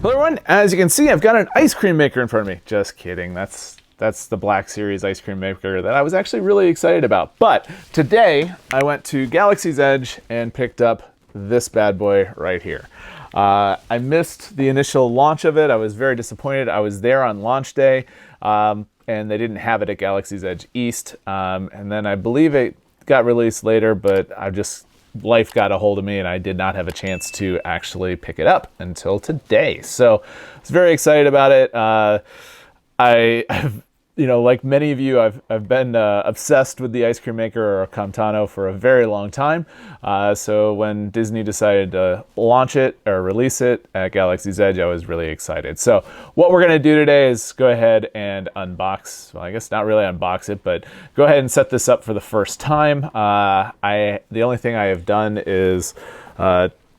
Hello everyone, as you can see I've got an ice cream maker in front of me. Just kidding, that's the Black Series ice cream maker that I was actually really excited about. But today I went to Galaxy's Edge and picked up this bad boy right here. I missed the initial launch of it. I was very disappointed. I was there on launch day and they didn't have it at Galaxy's Edge East. And then I believe it got released later, but life got a hold of me and I did not have a chance to actually pick it up until today. So I was very excited about it. I've, like many of you, I've been obsessed with the ice cream maker or Camtono for a very long time. So when Disney decided to launch it or release it at Galaxy's Edge, I was really excited. So what we're going to do today is go ahead and unbox, well, I guess not really unbox it, but go ahead and set this up for the first time. The only thing I have done is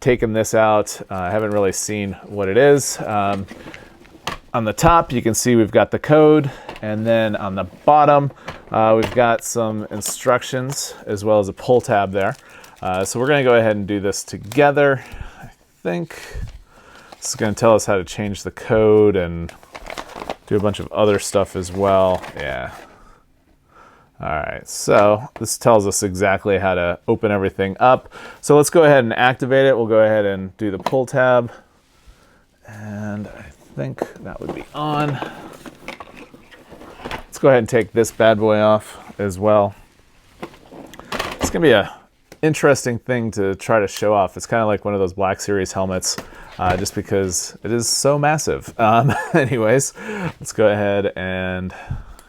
taken this out. I haven't really seen what it is. On the top, you can see we've got the code, and then on the bottom, we've got some instructions as well as a pull tab there. So we're going to go ahead and do this together. I think this is going to tell us how to change the code and do a bunch of other stuff as well. Yeah. All right, so this tells us exactly how to open everything up. So let's go ahead and activate it. We'll go ahead and do the pull tab, and I think that would be on. Let's go ahead and take this bad boy off as well. It's gonna be a interesting thing to try to show off. It's kind of like one of those Black Series helmets, just because it is so massive. Anyways, let's go ahead and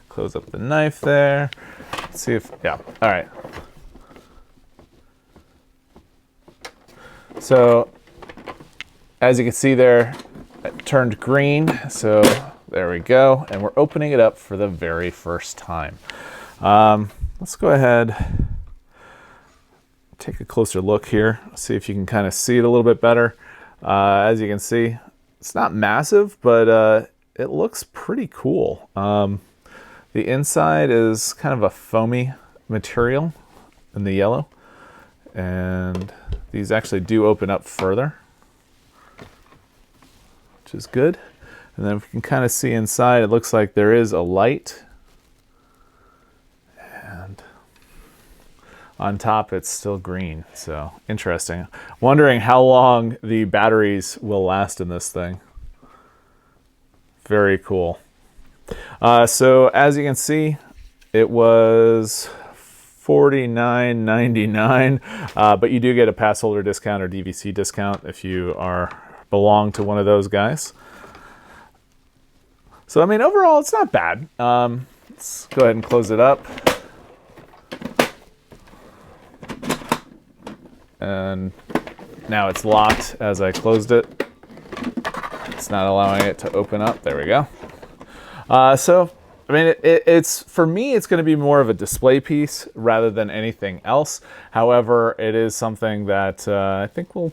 close up the knife there. Let's see if, yeah, all right. So as you can see there, it turned green, so there we go, and we're opening it up for the very first time. Let's go ahead, take a closer look here, see if you can kind of see it a little bit better. As you can see, it's not massive, but it looks pretty cool. The inside is kind of a foamy material in the yellow, and these actually do open up further, which is good. And then we can kind of see inside, it looks like there is a light. And on top, it's still green. So interesting. Wondering how long the batteries will last in this thing. Very cool. So as you can see, it was $49.99, but you do get a pass holder discount or DVC discount if you belong to one of those guys. So I mean, overall, it's not bad. Let's go ahead and close it up. And now it's locked as I closed it. It's not allowing it to open up. There we go. So I mean, it's for me, it's going to be more of a display piece rather than anything else. However, it is something that I think will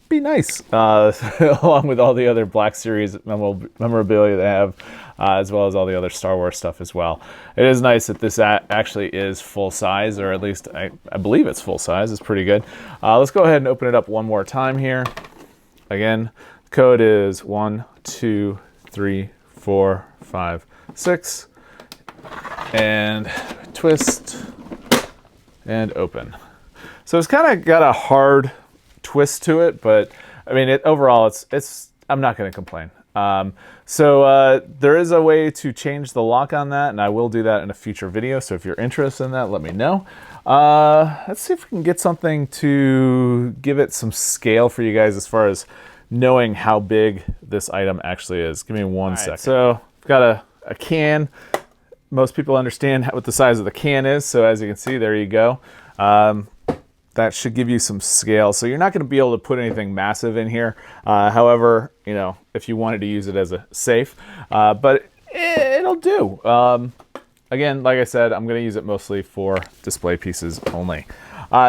be nice, along with all the other Black Series memorabilia they have, as well as all the other Star Wars stuff as well. It is nice that this actually is full size, or at least I believe it's full size. It's pretty good. Let's go ahead and open it up one more time here. Again, the code is 1, 2, 3, 4, 5, 6, and twist and open. So it's kind of got a hard twist to it, but I mean, overall, it's. I'm not going to complain. So there is a way to change the lock on that, and I will do that in a future video. So if you're interested in that, let me know. Let's see if we can get something to give it some scale for you guys as far as knowing how big this item actually is. Give me one second. So I've got a can. Most people understand what the size of the can is. So as you can see, there you go. That should give you some scale. So you're not going to be able to put anything massive in here. However, if you wanted to use it as a safe, but it'll do. Again, like I said, I'm going to use it mostly for display pieces only.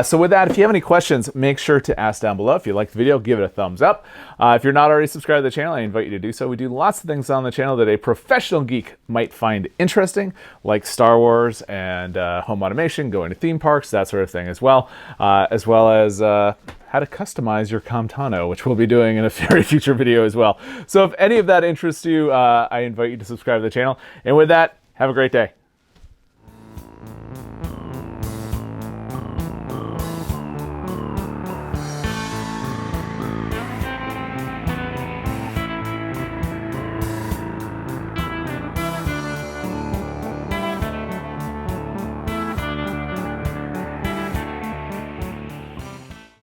So with that, if you have any questions, make sure to ask down below. If you liked the video, give it a thumbs up. If you're not already subscribed to the channel, I invite you to do so. We do lots of things on the channel that a professional geek might find interesting, like Star Wars and home automation, going to theme parks, that sort of thing as well as how to customize your Camtono, which we'll be doing in a very future video as well. So if any of that interests you, I invite you to subscribe to the channel. And with that, have a great day.